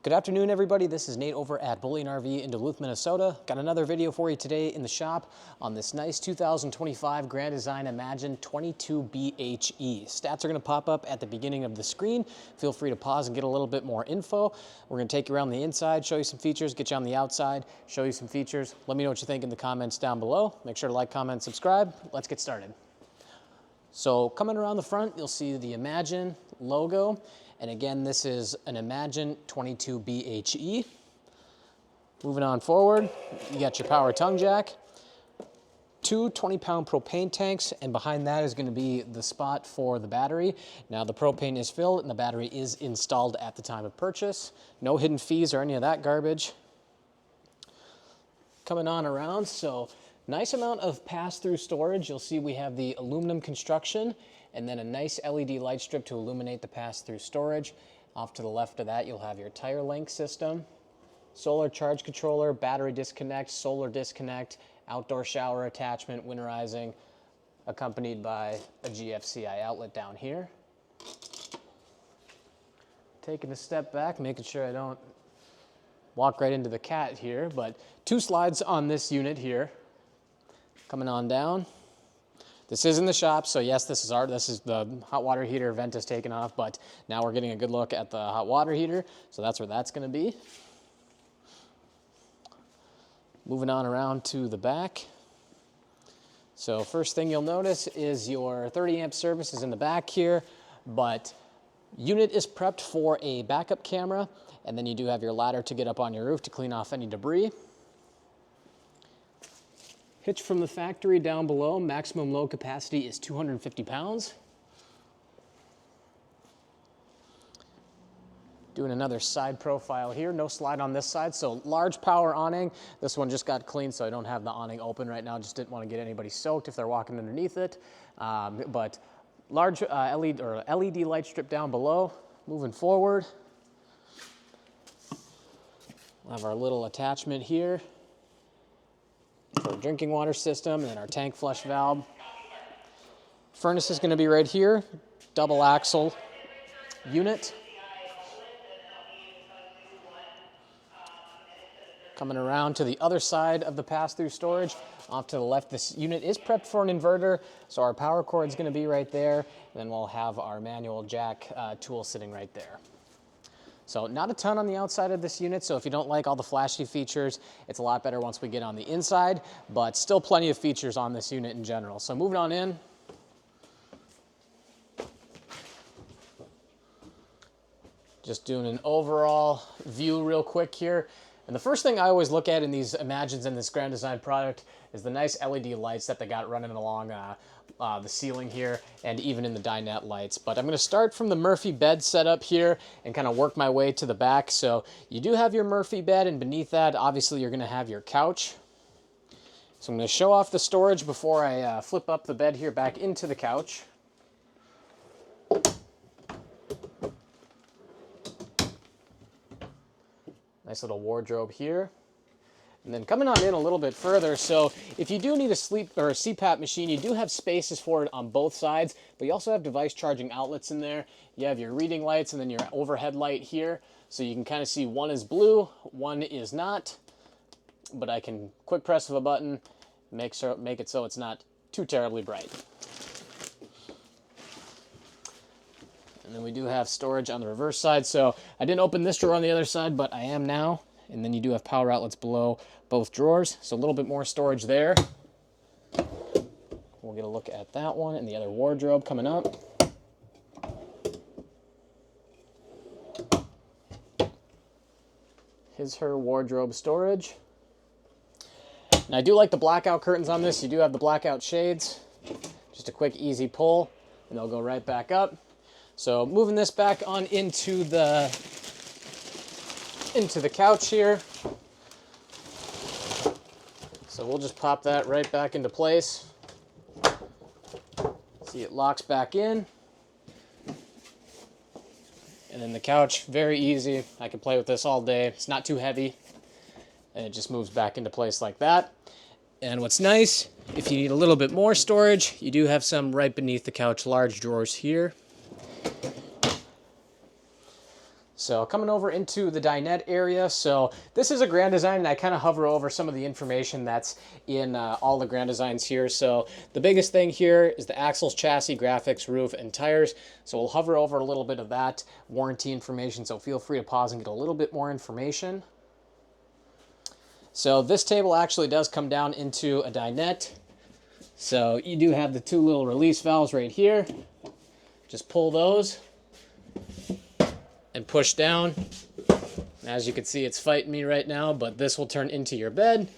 Good afternoon, everybody. This is Nate over at Bullion RV in Duluth, Minnesota. Got another video for you today in the shop on this nice 2025 Grand Design Imagine 22BHE. Stats are going to pop up at the beginning of the screen. Feel free to pause and get a little bit more info. We're going to take you around the inside, show you some features, get you on the outside, show you some features. Let me know what you think in the comments down below. Make sure to like, comment, subscribe. Let's get started. So coming around the front, you'll see the Imagine logo. And again, this is an Imagine 22BHE. Moving on forward, you got your power tongue jack, two 20-pound propane tanks, and behind that is going to be the spot for the battery. Now the propane is filled and the battery is installed at the time of purchase. No hidden fees or any of that garbage. Coming on around, so nice amount of pass-through storage. You'll see we have the aluminum construction and then a nice LED light strip to illuminate the pass-through storage. Off to the left of that, you'll have your tire link system, solar charge controller, battery disconnect, solar disconnect, outdoor shower attachment, winterizing, accompanied by a GFCI outlet down here. Taking a step back, making sure I don't walk right into the cat here, but two slides on this unit here. Coming on down. This is in the shop, so yes, this is the hot water heater. Vent is taken off, but now we're getting a good look at the hot water heater, so that's where that's going to be. Moving on around to the back. So first thing you'll notice is your 30 amp service is in the back here, but unit is prepped for a backup camera, and then you do have your ladder to get up on your roof to clean off any debris. Hitch from the factory down below, maximum load capacity is 250 pounds. Doing another side profile here, no slide on this side, so large power awning. This one just got cleaned, so I don't have the awning open right now, just didn't want to get anybody soaked if they're walking underneath it. But large LED light strip down below. Moving forward, we'll have our little attachment here for drinking water system, and then our tank flush valve. Furnace is going to be right here, double axle unit. Coming around to the other side of the pass-through storage, off to the left, this unit is prepped for an inverter, so our power cord is going to be right there, and then we'll have our manual jack tool sitting right there. So not a ton on the outside of this unit, so if you don't like all the flashy features, it's a lot better once we get on the inside, but still plenty of features on this unit in general. So moving on in. Just doing an overall view real quick here. And the first thing I always look at in these Imagines in this Grand Design product is the nice LED lights that they got running along the ceiling here and even in the dinette lights. But I'm going to start from the Murphy bed setup here and kind of work my way to the back. So you do have your Murphy bed, and beneath that, obviously, you're going to have your couch. So I'm going to show off the storage before I flip up the bed here back into the couch. Nice little wardrobe here. And then coming on in a little bit further, so if you do need a sleep or a CPAP machine, you do have spaces for it on both sides, but you also have device charging outlets in there. You have your reading lights and then your overhead light here, so you can kind of see one is blue, one is not, but I can quick press of a button, make it so it's not too terribly bright. And then we do have storage on the reverse side. So I didn't open this drawer on the other side, but I am now. And then you do have power outlets below both drawers. So a little bit more storage there. We'll get a look at that one and the other wardrobe coming up. Her wardrobe storage. And I do like the blackout curtains on this. You do have the blackout shades. Just a quick, easy pull, and they'll go right back up. So moving this back on into the couch here. So we'll just pop that right back into place. See, it locks back in. And then the couch, very easy. I can play with this all day. It's not too heavy. And it just moves back into place like that. And what's nice, if you need a little bit more storage, you do have some right beneath the couch, large drawers here. So coming over into the dinette area. So this is a Grand Design, and I kind of hover over some of the information that's in all the Grand Designs here. So the biggest thing here is the axles, chassis, graphics, roof, and tires. So we'll hover over a little bit of that warranty information. So feel free to pause and get a little bit more information. So this table actually does come down into a dinette. So you do have the two little release valves right here. Just pull those and push down. As you can see, it's fighting me right now, but this will turn into your bed,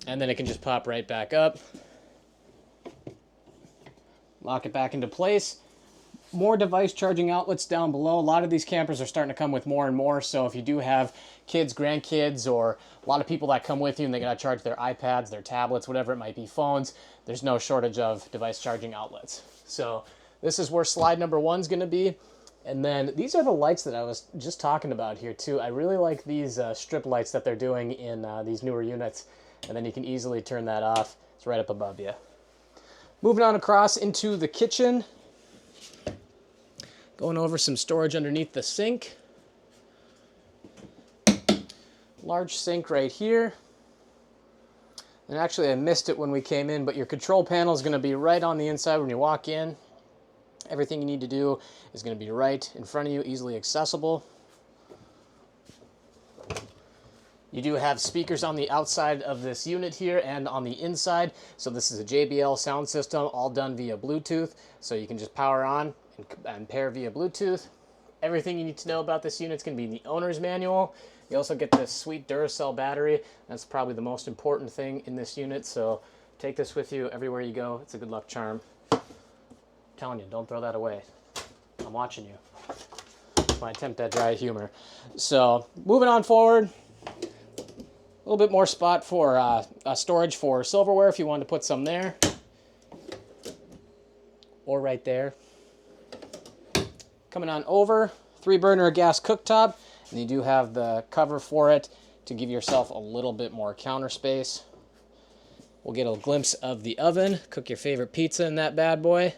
and then it can just pop right back up. Lock it back into place. More device charging outlets down below. A lot of these campers are starting to come with more and more, so if you do have kids, grandkids, or a lot of people that come with you and they gotta charge their iPads, their tablets, whatever it might be, phones, there's no shortage of device charging outlets. So this is where slide number 1's gonna be. And then these are the lights that I was just talking about here too. I really like these strip lights that they're doing in these newer units. And then you can easily turn that off. It's right up above you. Moving on across into the kitchen. Going over some storage underneath the sink. Large sink right here. And actually I missed it when we came in, but your control panel is going to be right on the inside when you walk in. Everything you need to do is going to be right in front of you, easily accessible. You do have speakers on the outside of this unit here and on the inside. So this is a JBL sound system, all done via Bluetooth. So you can just power on and pair via Bluetooth. Everything you need to know about this unit is going to be in the owner's manual. You also get this sweet Duracell battery. That's probably the most important thing in this unit. So take this with you everywhere you go. It's a good luck charm. Telling you, don't throw that away. I'm watching you. That's my attempt at dry humor. So moving on forward, a little bit more spot for storage for silverware if you wanted to put some there, or right there. Coming on over, 3-burner gas cooktop, and you do have the cover for it to give yourself a little bit more counter space. We'll get a glimpse of the oven. Cook your favorite pizza in that bad boy.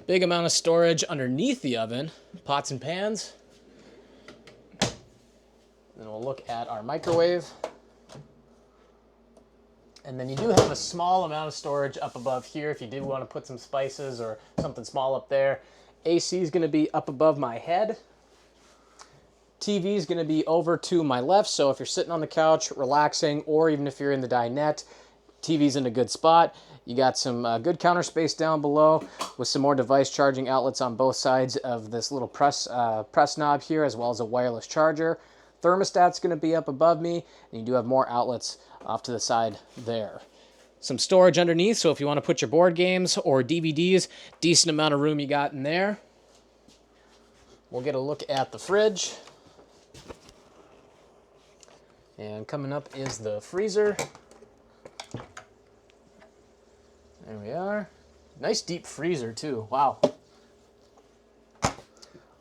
Big amount of storage underneath the oven, pots and pans. Then we'll look at our microwave. And then you do have a small amount of storage up above here if you did want to put some spices or something small up there. AC is going to be up above my head. TV is going to be over to my left, so if you're sitting on the couch relaxing, or even if you're in the dinette, TV's in a good spot. You got some good counter space down below with some more device charging outlets on both sides of this little press knob here, as well as a wireless charger. Thermostat's going to be up above me, and you do have more outlets off to the side there. Some storage underneath, so if you want to put your board games or DVDs, decent amount of room you got in there. We'll get a look at the fridge. And coming up is the freezer. There we are. Nice deep freezer too. Wow. A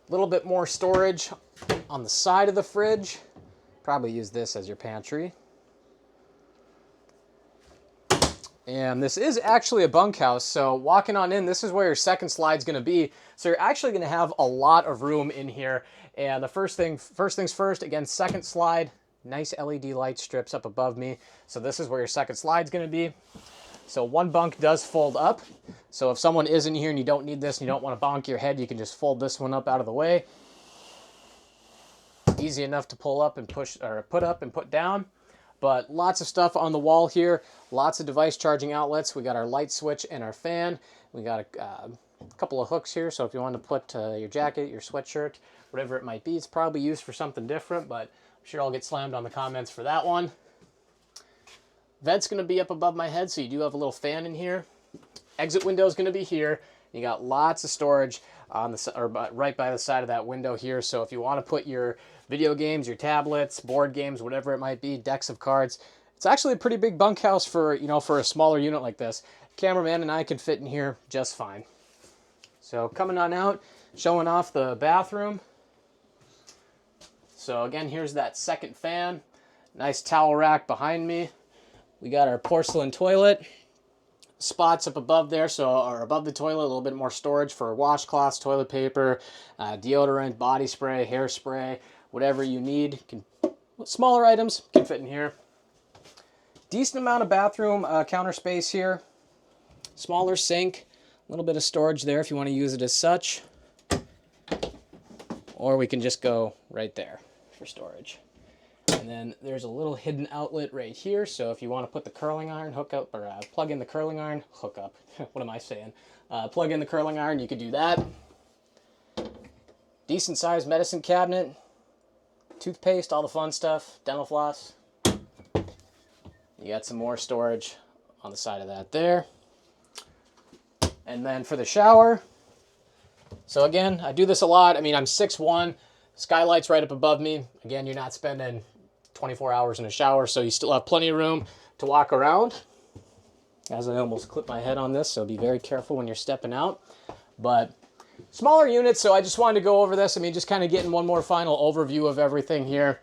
little bit more storage on the side of the fridge. Probably use this as your pantry. And this is actually a bunkhouse, so walking on in, this is where your second slide's going to be. So you're actually going to have a lot of room in here. And the first things first, again, second slide, nice LED light strips up above me. So this is where your second slide's going to be. So one bunk does fold up. So if someone is in here and you don't need this and you don't want to bonk your head, you can just fold this one up out of the way. Easy enough to pull up and push, or put up and put down. But lots of stuff on the wall here. Lots of device charging outlets. We got our light switch and our fan. We got a couple of hooks here. So if you want to put your jacket, your sweatshirt, whatever it might be, it's probably used for something different, but I'm sure I'll get slammed on the comments for that one. Vent's going to be up above my head, so you do have a little fan in here. Exit window is going to be here. You got lots of storage on the right by the side of that window here. So if you want to put your video games, your tablets, board games, whatever it might be, decks of cards, it's actually a pretty big bunkhouse for, you know, for a smaller unit like this. Cameraman and I can fit in here just fine. So coming on out, showing off the bathroom. So again, here's that second fan. Nice towel rack behind me. We got our porcelain toilet. spots up above there, or above the toilet, a little bit more storage for washcloths, toilet paper, deodorant, body spray, hairspray, whatever you need. Smaller items can fit in here. Decent amount of bathroom counter space here. Smaller sink, a little bit of storage there if you want to use it as such. Or we can just go right there for storage. And then there's a little hidden outlet right here. So if you want to put the curling iron hook up, or plug in the curling iron, hook up. What am I saying? Plug in the curling iron, you could do that. Decent sized medicine cabinet. Toothpaste, all the fun stuff. Dental floss. You got some more storage on the side of that there. And then for the shower. So again, I do this a lot. I mean, I'm 6'1", skylight's right up above me. Again, you're not spending 24 hours in a shower, so you still have plenty of room to walk around. As I almost clipped my head on this, so be very careful when you're stepping out. But smaller units, so I just wanted to go over this. I mean, just kind of getting one more final overview of everything here.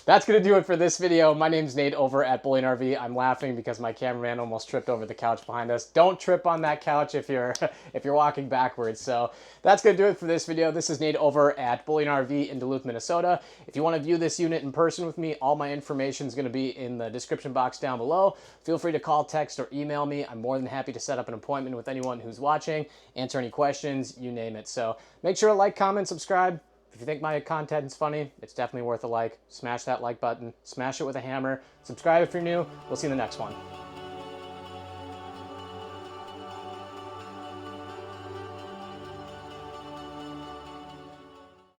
That's going to do it for this video. My name's Nate over at Bullion RV. I'm laughing because my cameraman almost tripped over the couch behind us. Don't trip on that couch if you're walking backwards. So that's going to do it for this video. This is Nate over at Bullion RV in Duluth, Minnesota. If you want to view this unit in person with me, all my information is going to be in the description box down below. Feel free to call, text, or email me. I'm more than happy to set up an appointment with anyone who's watching, answer any questions, you name it. So make sure to like, comment, subscribe. If you think my content is funny, it's definitely worth a like. Smash that like button, smash it with a hammer, subscribe if you're new. We'll see you in the next one.